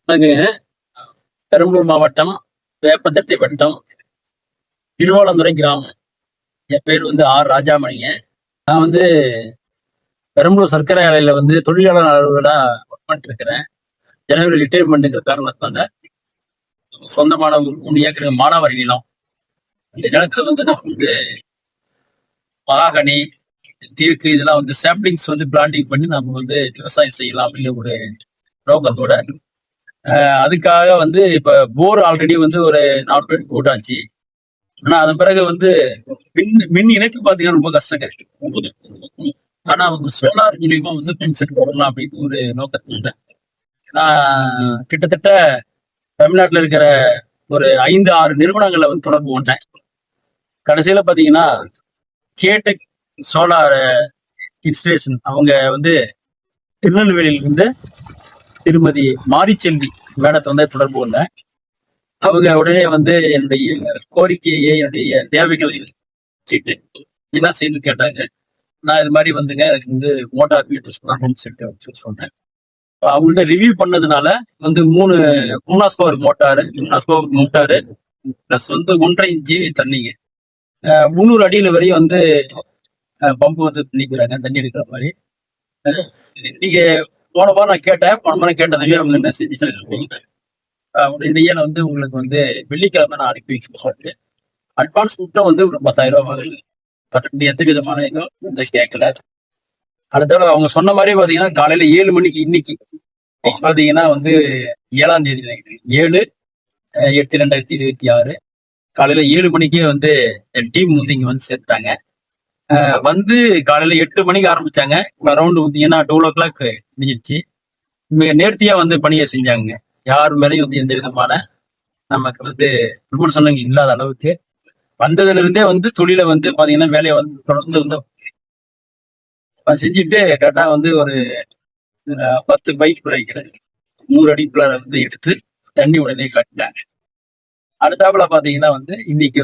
வணக்கங்க. பெரம்பலூர் மாவட்டம் வேப்பந்தட்டை வட்டம் திருவாளந்துறை கிராமம். என் பேர் ஆர் ராஜாமணிங்க. நான் பெரம்பலூர் சர்க்கரை ஆலையில தொழிலாளர் அலுவலரா ஒர்க் பண்ணிட்டு இருக்கிறேன். ஜனவரி ரிட்டையர்மெண்ட்டுங்கிற காரணத்தால சொந்தமான ஒரு 3 ஏக்கர் மானாவாரி நிலம். இந்த நிலத்துல நான் மகாகனி, தேக்கு இதெல்லாம் சாப்ளிங்ஸ் பிளான்டிங் பண்ணி நம்ம விவசாயம் செய்யலாம் அப்படிங்கிற ஒரு நோக்கத்தோட அதுக்காக இப்ப போர் ஆல்ரெடி ஒரு 4 பேர் போட்டாச்சு. ஆனா அதன் பிறகு மின் இணைப்பு பாத்தீங்கன்னா ரொம்ப கஷ்டம். ஆனா சோலார் மூலியமா மின் செட் போடலாம் அப்படின்னு ஒரு நோக்கத்துல நான் கிட்டத்தட்ட தமிழ்நாட்டுல இருக்கிற ஒரு 5-6 நிறுவனங்களை தொடர்பு கொண்டேன். கடைசியில பாத்தீங்கன்னா கேடெக் சோலார் இன்ஸ்டலேஷன் அவங்க திருநெல்வேலியிலிருந்து திருமதி மாரிச்செல்வி மேடத்தை தொடர்பு கொண்டேன். அவங்க உடனே என்னுடைய கோரிக்கையை, என்னுடைய தேவைகளை என்ன செய்து கேட்டாங்க. நான் இது மாதிரி எனக்கு மோட்டார் செட் சொன்னேன். அவங்கள்ட்ட ரிவ்யூ பண்ணதுனால 3 கும்னாஸ் பவர் மோட்டாரு பிளஸ் 1.5 இன்ச்சு தண்ணிங்க, 300 அடியில வரையும் பம்பு பண்ணிக்கிறாங்க தண்ணி எடுக்கிற மாதிரி. நீங்க போன வாரம் நான் கேட்டதுமே அவங்க என்ன செஞ்சுட்டாங்க, உடனடியே உங்களுக்கு வெள்ளிக்கிழமை நான் அனுப்பி வைக்க சொல்லிட்டு அட்வான்ஸ் மட்டும் ஒரு 10,000 ரூபாய் எந்த விதமான கேட்கல. அடுத்த அவங்க சொன்ன மாதிரி பாத்தீங்கன்னா காலையில 7 மணிக்கு இன்னைக்கு பாத்தீங்கன்னா 7ஆம் தேதி 7/8/2026 காலையில 7 மணிக்கே டீம் இங்க சேர்த்துட்டாங்க. காலையில 8 மணிக்கு ஆரம்பிச்சாங்க. அரௌண்ட் 12 o'clock முடிஞ்சிருச்சு. மிக நேர்த்தியா பணியை செஞ்சாங்க. யார் மேலேயும் எந்த விதமான நமக்கு விமர்சனம் இல்லாத அளவுக்கு வந்ததுல இருந்தே தொழிலை பாத்தீங்கன்னா வேலையை தொடர்ந்து செஞ்சுட்டு கரெக்டா ஒரு 10 பைப் வைக்கிறேன் 100 அடிக்குள்ள எடுத்து தண்ணி உடனே கட்டிட்டாங்க. அடுத்தாப்புல பாத்தீங்கன்னா இன்னைக்கு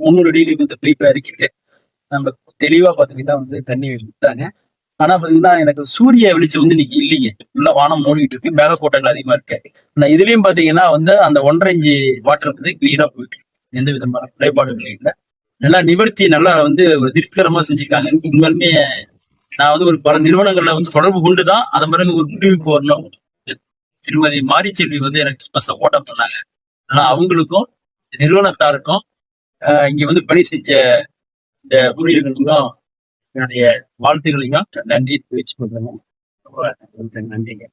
300 அடியில பைப் இறக்கிட்டு நம்ம தெளிவா பாத்தீங்கன்னா தண்ணி விட்டாங்க. ஆனா பாத்தீங்கன்னா எனக்கு சூரிய வெளிச்சம் இன்னைக்கு இல்லைங்க. உள்ள வானம் மூடிட்டு இருக்கு, மேகக்கூட்டங்கள் அதிகமா இருக்கு. நான் இதுலயும் பாத்தீங்கன்னா அந்த 1.5 இன்ச்சு வாட்டர் கிளீனா போயிட்டு எந்த விதமான குறைபாடுகள் இல்லை. நல்லா நிவர்த்தி நல்லா ஒரு திருப்திகரமா செஞ்சுருக்காங்க. உண்மையுமே நான் ஒரு பல நிறுவனங்கள்ல தொடர்பு கொண்டுதான் அதன் பிறகு ஒரு முடிவுக்கு வரணும். திருமதி மாரிச்செல்வி எனக்கு சப்போர்ட்டா பண்ணாங்க. ஆனா அவங்களுக்கும் நிறுவனத்தாருக்கும் இங்க பணி செஞ்ச இந்த ஊழியர்களுக்கும் என்னுடைய வாழ்த்துக்களையும் நன்றி தெரிவிச்சு கொள்றேன். நன்றிங்க.